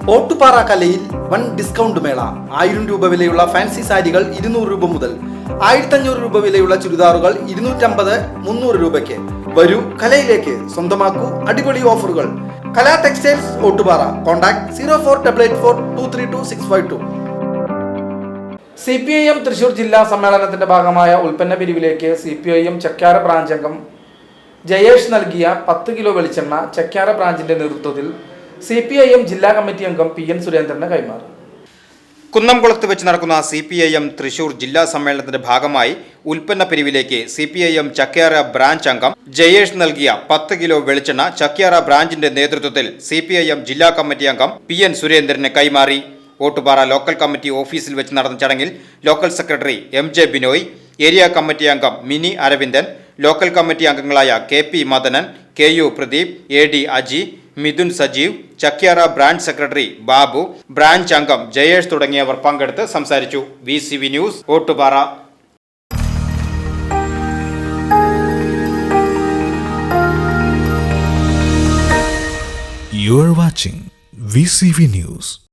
ഓട്ടുപാറ കലയിൽ വൻ ഡിസ്കൗണ്ട് മേള. 1000 രൂപ വിലയുള്ള ഫാൻസി സാരികൾ 200 രൂപ മുതൽ, 1500 രൂപ വിലയുള്ള ചുരിദാറുകൾ 250-300 രൂപയ്ക്ക്. വരൂ കലയിലേക്ക്, സ്വന്തമാക്കൂ അടിപൊളി ഓഫറുകൾ. കല textiles Ottupara. Contact 04884232 CPIM Thrissur ജില്ലാ സമ്മേളനത്തിന്റെ ഭാഗമായ ഉൽപ്പന്ന പിരിവിലേക്ക് CPIM ചക്കാര ബ്രാഞ്ച് അംഗം ജയേഷ് നൽകിയ 10 കിലോ വെളിച്ചെണ്ണ ചക്കാര ബ്രാഞ്ചിന്റെ നേതൃത്വത്തിൽ CPIM ജില്ലാ കമ്മിറ്റി അംഗം PN സുരേന്ദ്രന് കൈമാറി. കുന്നംകുളത്ത് വെച്ച് നടക്കുന്ന CPIM തൃശൂർ ജില്ലാ സമ്മേളനത്തിന്റെ ഭാഗമായി ഉൽപ്പന്ന പിരിവിലേക്ക് CPIM ചക്കാര ബ്രാഞ്ച് അംഗം ജയേഷ് നൽകിയ 10 കിലോ വെളിച്ചെണ്ണ ചക്കാര ബ്രാഞ്ചിന്റെ നേതൃത്വത്തിൽ CPIM ജില്ലാ കമ്മിറ്റി അംഗം PN സുരേന്ദ്രന് കൈമാറി. ഓട്ടുപാറ ലോക്കൽ കമ്മിറ്റി ഓഫീസിൽ വെച്ച് നടന്ന ചടങ്ങിൽ local secretary MJ Binoy, area committee അംഗം മിനി അരവിന്ദൻ, ലോക്കൽ കമ്മിറ്റി അംഗങ്ങളായ KP Madanan, KU Pradeep, AD Aji, Mithun Sajeev, Chakkiyara branch secretary Babu, branch അംഗം ജയേഷ് തുടങ്ങിയവർ പങ്കെടുത്ത് സംസാരിച്ചു. VCV news, Ottupara. You are watching VCV News.